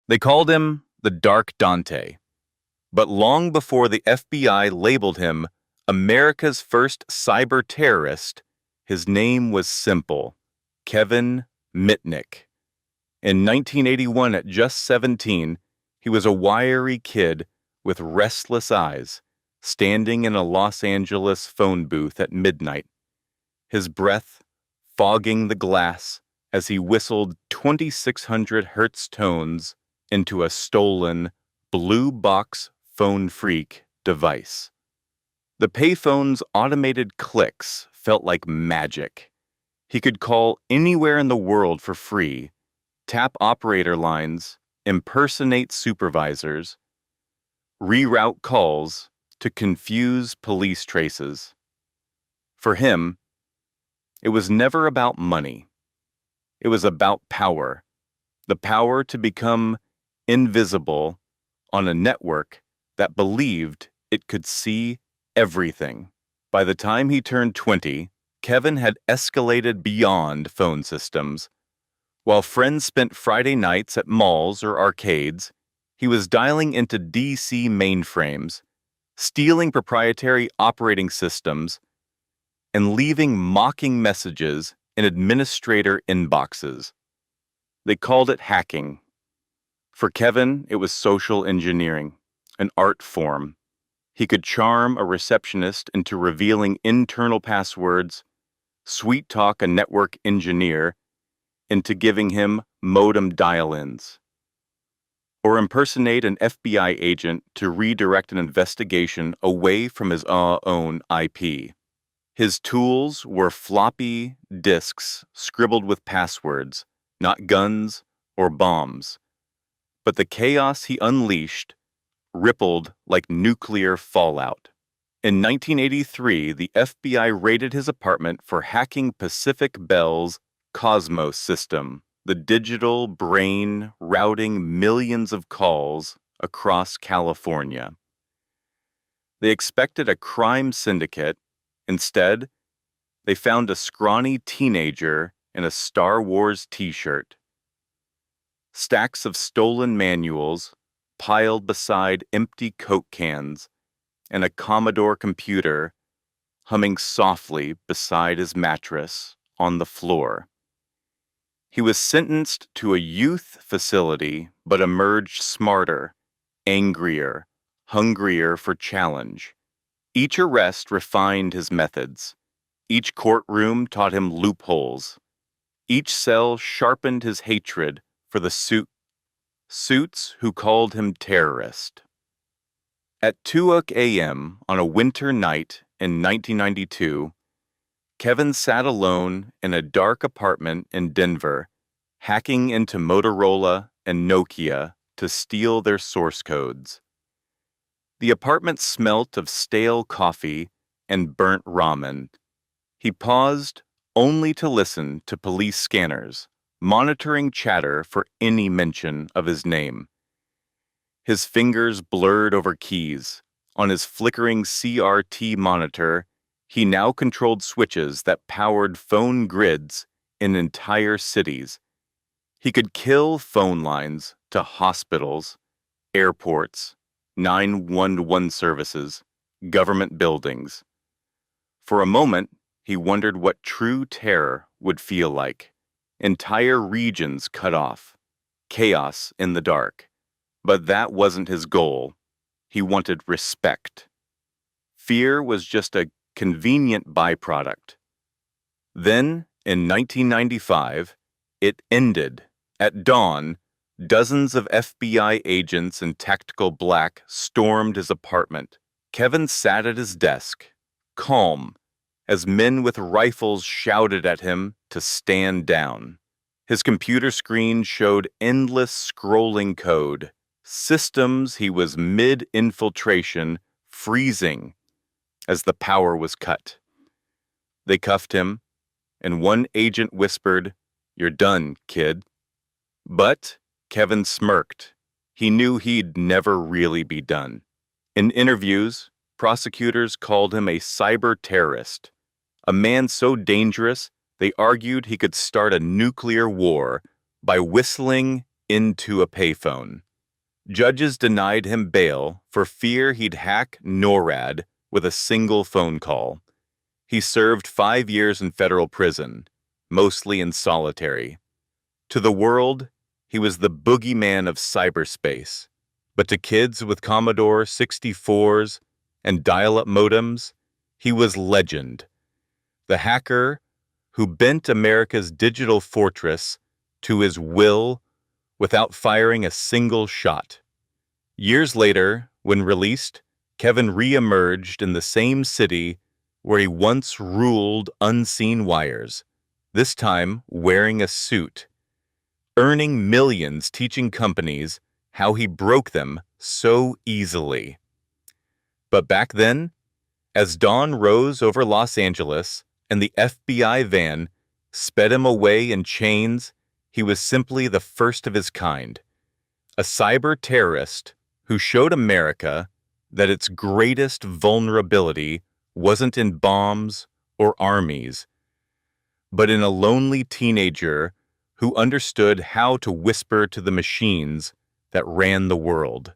They called him the Dark Dante, but long before the FBI labeled him America's first cyber terrorist, his name was simple: Kevin Mitnick. In 1981, at just 17, he was a wiry kid with restless eyes, standing in a Los Angeles phone booth at midnight, his breath fogging the glass as he whistled 2600 hertz tones into a stolen blue box phone freak device. The payphone's automated clicks felt like magic. He could call anywhere in the world for free, tap operator lines, impersonate supervisors, reroute calls to confuse police traces. For him, it was never about money. It was about power, the power to become invisible on a network that believed it could see everything. By the time he turned 20, Kevin had escalated beyond phone systems. While friends spent Friday nights at malls or arcades, he was dialing into DC mainframes, stealing proprietary operating systems, and leaving mocking messages in administrator inboxes. They called it hacking. For Kevin, it was social engineering, an art form. He could charm a receptionist into revealing internal passwords, sweet-talk a network engineer into giving him modem dial-ins, or impersonate an FBI agent to redirect an investigation away from his own IP. His tools were floppy disks scribbled with passwords, not guns or bombs. But the chaos he unleashed rippled like nuclear fallout. In 1983, the FBI raided his apartment for hacking Pacific Bell's Cosmos system, the digital brain routing millions of calls across California. They expected a crime syndicate. Instead, they found a scrawny teenager in a Star Wars t-shirt. Stacks of stolen manuals piled beside empty Coke cans, and a Commodore computer humming softly beside his mattress on the floor. He was sentenced to a youth facility, but emerged smarter, angrier, hungrier for challenge. Each arrest refined his methods. Each courtroom taught him loopholes. Each cell sharpened his hatred for the suits who called him terrorist. At 2 a.m. on a winter night in 1992, Kevin sat alone in a dark apartment in Denver, hacking into Motorola and Nokia to steal their source codes. The apartment smelt of stale coffee and burnt ramen. He paused only to listen to police scanners, monitoring chatter for any mention of his name. His fingers blurred over keys. On his flickering CRT monitor, he now controlled switches that powered phone grids in entire cities. He could kill phone lines to hospitals, airports, 911 services, government buildings. For a moment, he wondered what true terror would feel like. Entire regions cut off, chaos in the dark. But that wasn't his goal. He wanted respect. Fear was just a convenient byproduct. Then, in 1995, it ended. At dawn, dozens of FBI agents in tactical black stormed his apartment. Kevin sat at his desk, calm, as men with rifles shouted at him to stand down. His computer screen showed endless scrolling code, systems he was mid-infiltration, freezing as the power was cut. They cuffed him, and one agent whispered, "You're done, kid." But Kevin smirked. He knew he'd never really be done. In interviews, prosecutors called him a cyber terrorist, a man so dangerous they argued he could start a nuclear war by whistling into a payphone. Judges denied him bail for fear he'd hack NORAD with a single phone call. He served 5 years in federal prison, mostly in solitary. To the world, he was the boogeyman of cyberspace. But to kids with Commodore 64s and dial-up modems, he was legend. The hacker who bent America's digital fortress to his will without firing a single shot. Years later, when released, Kevin re-emerged in the same city where he once ruled unseen wires, this time wearing a suit, earning millions teaching companies how he broke them so easily. But back then, as dawn rose over Los Angeles and the FBI van sped him away in chains, he was simply the first of his kind, a cyber terrorist who showed America that its greatest vulnerability wasn't in bombs or armies, but in a lonely teenager who understood how to whisper to the machines that ran the world.